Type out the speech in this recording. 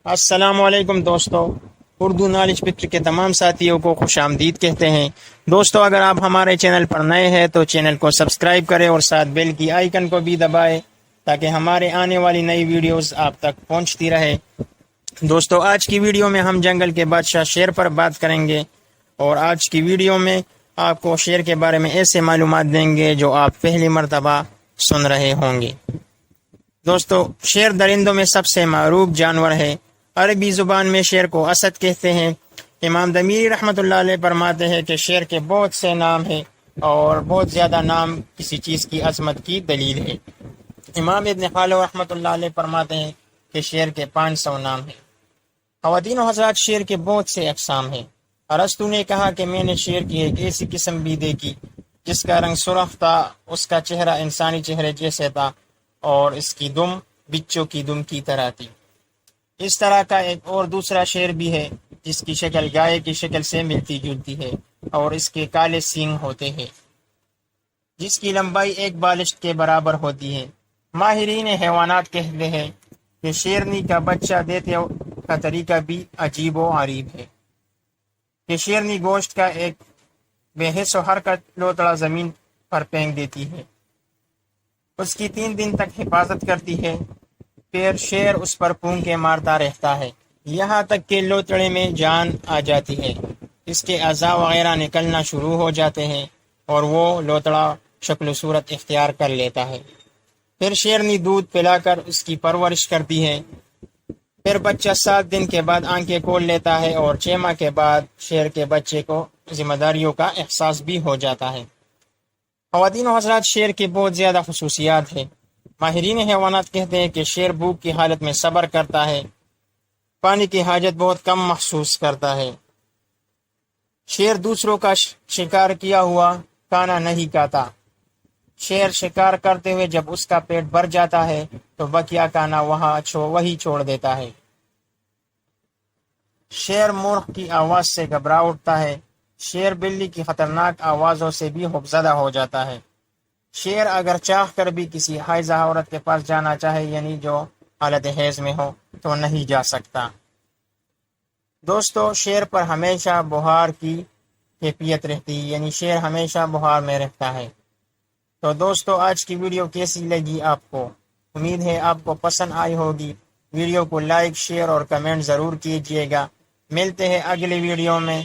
السلام علیکم دوستو، اردو نالج پکچر کے تمام ساتھیوں کو خوش آمدید کہتے ہیں۔ دوستو، اگر آپ ہمارے چینل پر نئے ہیں تو چینل کو سبسکرائب کریں اور ساتھ بیل کی آئیکن کو بھی دبائیں تاکہ ہمارے آنے والی نئی ویڈیوز آپ تک پہنچتی رہے۔ دوستو، آج کی ویڈیو میں ہم جنگل کے بادشاہ شیر پر بات کریں گے، اور آج کی ویڈیو میں آپ کو شیر کے بارے میں ایسے معلومات دیں گے جو آپ پہلی مرتبہ سن رہے ہوں گے۔ دوستو، شیر درندوں میں سب سے معروف جانور ہے۔ عربی زبان میں شیر کو اسد کہتے ہیں۔ امام دمیری رحمۃ اللہ علیہ فرماتے ہیں کہ شیر کے بہت سے نام ہیں، اور بہت زیادہ نام کسی چیز کی عظمت کی دلیل ہے۔ امام ابن خلدون رحمۃ اللہ علیہ فرماتے ہیں کہ شیر کے 500 نام ہیں۔ خواتین و حضرات، شیر کے بہت سے اقسام ہیں۔ ارسطو نے کہا کہ میں نے شیر کی ایک ایسی قسم بھی دیکھی جس کا رنگ سرخ تھا، اس کا چہرہ انسانی چہرے جیسے تھا، اور اس کی دم بچوں کی دم کی طرح تھی۔ اس طرح کا ایک اور دوسرا شیر بھی ہے جس کی شکل گائے کی شکل سے ملتی جلتی ہے، اور اس کے کالے سینگ ہوتے ہیں، جس کی لمبائی ایک بالشت کے برابر ہوتی ہے۔ ماہرین حیوانات کہتے ہیں کہ شیرنی کا بچہ دیتے کا طریقہ بھی عجیب و غریب ہے، کہ شیرنی گوشت کا ایک بے حس و حرکت لوتڑا زمین پر پھینک دیتی ہے، اس کی 3 دن تک حفاظت کرتی ہے، پھر شیر اس پر پونکے مارتا رہتا ہے یہاں تک کہ لوتڑے میں جان آ جاتی ہے، اس کے اعضاء وغیرہ نکلنا شروع ہو جاتے ہیں، اور وہ لوتڑا شکل و صورت اختیار کر لیتا ہے۔ پھر شیرنی دودھ پلا کر اس کی پرورش کرتی ہے، پھر بچہ 7 دن کے بعد آنکھیں کھول لیتا ہے، اور 6 ماہ کے بعد شیر کے بچے کو ذمہ داریوں کا احساس بھی ہو جاتا ہے۔ خواتین و حضرات، شیر کی بہت زیادہ خصوصیات ہیں۔ ماہرین حیوانات کہتے ہیں کہ شیر بھوک کی حالت میں صبر کرتا ہے، پانی کی حاجت بہت کم محسوس کرتا ہے۔ شیر دوسروں کا شکار کیا ہوا کھانا نہیں کھاتا۔ شیر شکار کرتے ہوئے جب اس کا پیٹ بھر جاتا ہے تو بقیہ کھانا وہی چھوڑ دیتا ہے۔ شیر مرغ کی آواز سے گھبرا اٹھتا ہے۔ شیر بلی کی خطرناک آوازوں سے بھی خوفزدہ ہو جاتا ہے۔ شیر اگر چاہ کر بھی کسی حائضہ عورت کے پاس جانا چاہے، یعنی جو حالت حیض میں ہو، تو نہیں جا سکتا۔ دوستو، شیر پر ہمیشہ بخار کی کیفیت رہتی ہے، یعنی شیر ہمیشہ بخار میں رہتا ہے۔ تو دوستو، آج کی ویڈیو کیسی لگی آپ کو؟ امید ہے آپ کو پسند آئی ہوگی۔ ویڈیو کو لائک، شیئر اور کمنٹ ضرور کیجیے گا۔ ملتے ہیں اگلی ویڈیو میں۔